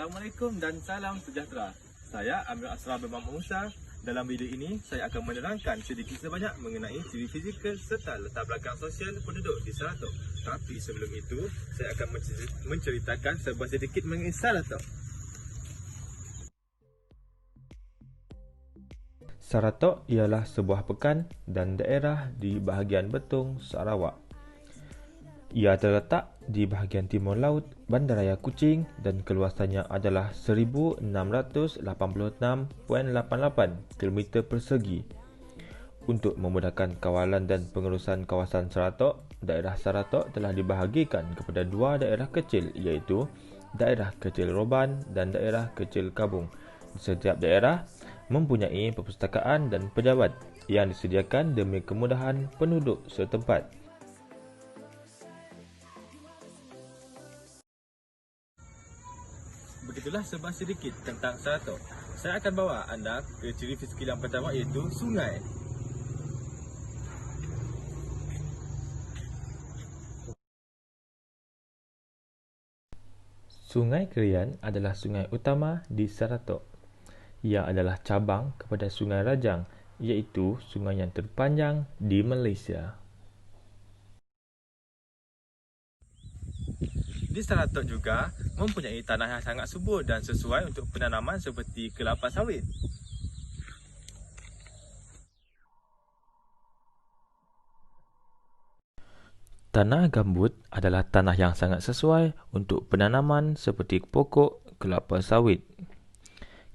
Assalamualaikum dan salam sejahtera. Saya Amir Asrar bin Muhammad Musa. Dalam video ini, saya akan menerangkan sedikit sebanyak mengenai ciri fizikal serta latar belakang sosial penduduk di Saratog. Tapi sebelum itu, saya akan menceritakan sebuah sedikit mengenai Saratog. Saratog ialah sebuah pekan dan daerah di bahagian Betong, Sarawak. Ia terletak di bahagian timur laut Bandaraya Kuching dan keluasannya adalah 1686.88 km persegi. Untuk memudahkan kawalan dan pengurusan kawasan Saratog, daerah Saratog telah dibahagikan kepada dua daerah kecil iaitu Daerah Kecil Roban dan Daerah Kecil Kabung. Setiap daerah mempunyai perpustakaan dan pejabat yang disediakan demi kemudahan penduduk setempat. Begitulah sebuah sedikit tentang Saratog. Saya akan bawa anda ke ciri fizikal yang pertama iaitu sungai. Sungai Kerian adalah sungai utama di Saratog. Ia adalah cabang kepada Sungai Rajang, iaitu sungai yang terpanjang di Malaysia. Di Saratog juga mempunyai tanah yang sangat subur dan sesuai untuk penanaman seperti kelapa sawit. Tanah gambut adalah tanah yang sangat sesuai untuk penanaman seperti pokok kelapa sawit.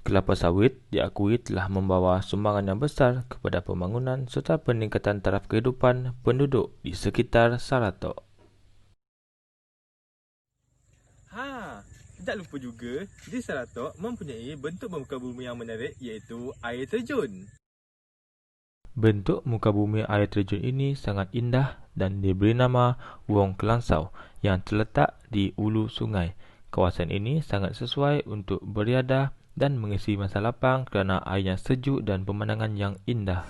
Kelapa sawit diakui telah membawa sumbangan yang besar kepada pembangunan serta peningkatan taraf kehidupan penduduk di sekitar Saratog. Tidak lupa juga, di Saratog mempunyai bentuk muka bumi yang menarik iaitu air terjun. Bentuk muka bumi air terjun ini sangat indah dan diberi nama Wong Kelansau yang terletak di ulu sungai. Kawasan ini sangat sesuai untuk beriadah dan mengisi masa lapang kerana airnya sejuk dan pemandangan yang indah.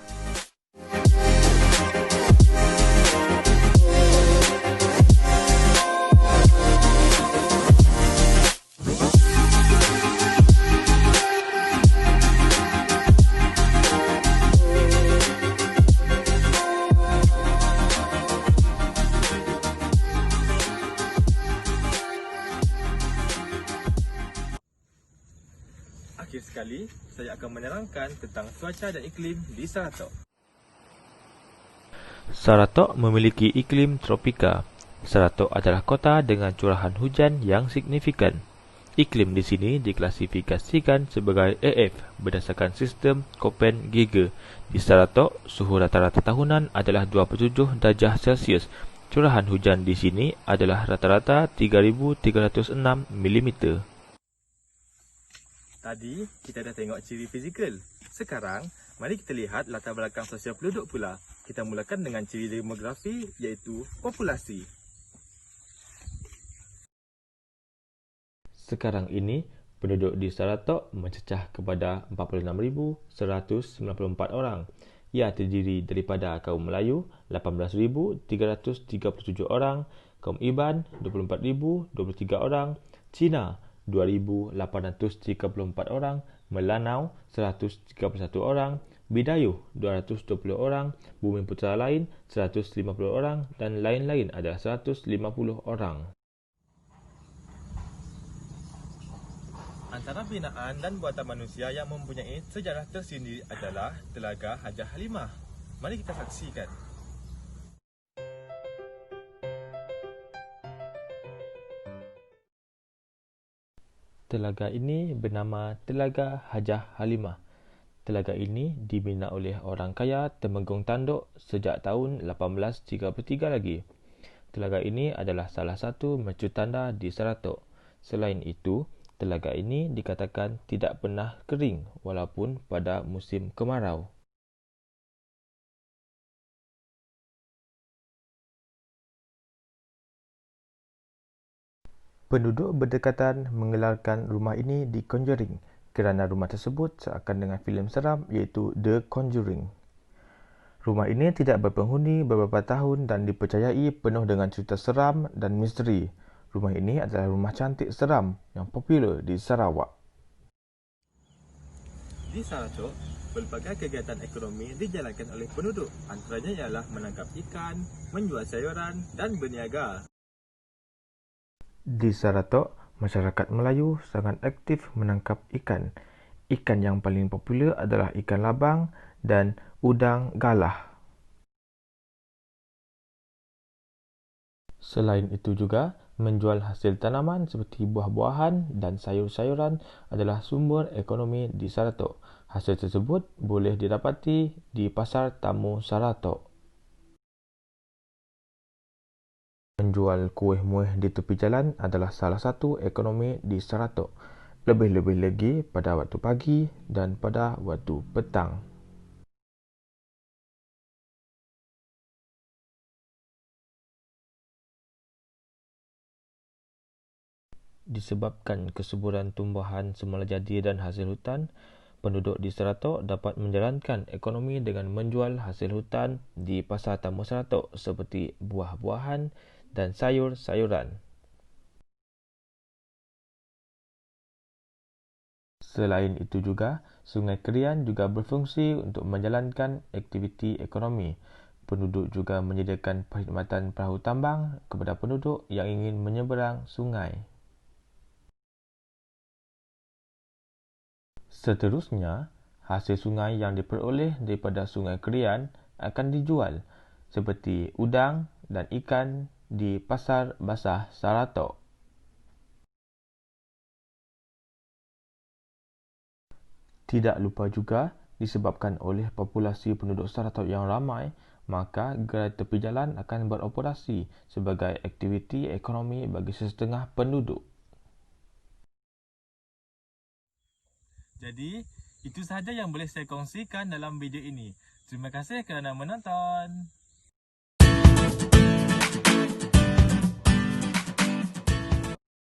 Akhir sekali, saya akan menerangkan tentang cuaca dan iklim di Saratog. Saratog memiliki iklim tropika. Saratog adalah kota dengan curahan hujan yang signifikan. Iklim di sini diklasifikasikan sebagai AF berdasarkan sistem Köppen-Geiger. Di Saratog, suhu rata-rata tahunan adalah 27 darjah Celsius. Curahan hujan di sini adalah rata-rata 3,306 mm. Tadi, kita dah tengok ciri fizikal. Sekarang, mari kita lihat latar belakang sosial penduduk pula. Kita mulakan dengan ciri demografi iaitu populasi. Sekarang ini, penduduk di Saratog mencecah kepada 46,194 orang. Ia terdiri daripada kaum Melayu 18,337 orang, kaum Iban 24,023 orang, Cina 2,834 orang, Melanau 131 orang, Bidayuh 220 orang, Bumi Putera lain 150 orang dan lain-lain adalah 150 orang. Antara binaan dan buatan manusia yang mempunyai sejarah tersendiri adalah Telaga Hajah Halimah. Mari kita saksikan. Telaga ini bernama Telaga Hajah Halimah. Telaga ini dibina oleh orang kaya Temenggung Tanduk sejak tahun 1833 lagi. Telaga ini adalah salah satu mercutanda di Saratog. Selain itu, telaga ini dikatakan tidak pernah kering walaupun pada musim kemarau. Penduduk berdekatan menggelarkan rumah ini The Conjuring kerana rumah tersebut seakan dengan filem seram iaitu The Conjuring. Rumah ini tidak berpenghuni beberapa tahun dan dipercayai penuh dengan cerita seram dan misteri. Rumah ini adalah rumah cantik seram yang popular di Sarawak. Di Saratok, pelbagai kegiatan ekonomi dijalankan oleh penduduk. Antaranya ialah menangkap ikan, menjual sayuran dan berniaga. Di Sarawak, masyarakat Melayu sangat aktif menangkap ikan. Ikan yang paling popular adalah ikan labang dan udang galah. Selain itu juga, menjual hasil tanaman seperti buah-buahan dan sayur-sayuran adalah sumber ekonomi di Sarawak. Hasil tersebut boleh didapati di Pasar Tamu Sarawak. Menjual kuih-muih di tepi jalan adalah salah satu ekonomi di Sarawak. Lebih-lebih lagi pada waktu pagi dan pada waktu petang. Disebabkan kesuburan tumbuhan semula jadi dan hasil hutan, penduduk di Sarawak dapat menjalankan ekonomi dengan menjual hasil hutan di Pasar Tamu Sarawak seperti buah-buahan dan sayur-sayuran. Selain itu juga, Sungai Kerian juga berfungsi untuk menjalankan aktiviti ekonomi. Penduduk juga menyediakan perkhidmatan perahu tambang kepada penduduk yang ingin menyeberang sungai. Seterusnya, hasil sungai yang diperoleh daripada Sungai Kerian akan dijual seperti udang dan ikan di Pasar Basah Sarawak. Tidak lupa juga, disebabkan oleh populasi penduduk Sarawak yang ramai, maka gerai tepi jalan akan beroperasi sebagai aktiviti ekonomi bagi sesetengah penduduk. Jadi, itu sahaja yang boleh saya kongsikan dalam video ini. Terima kasih kerana menonton.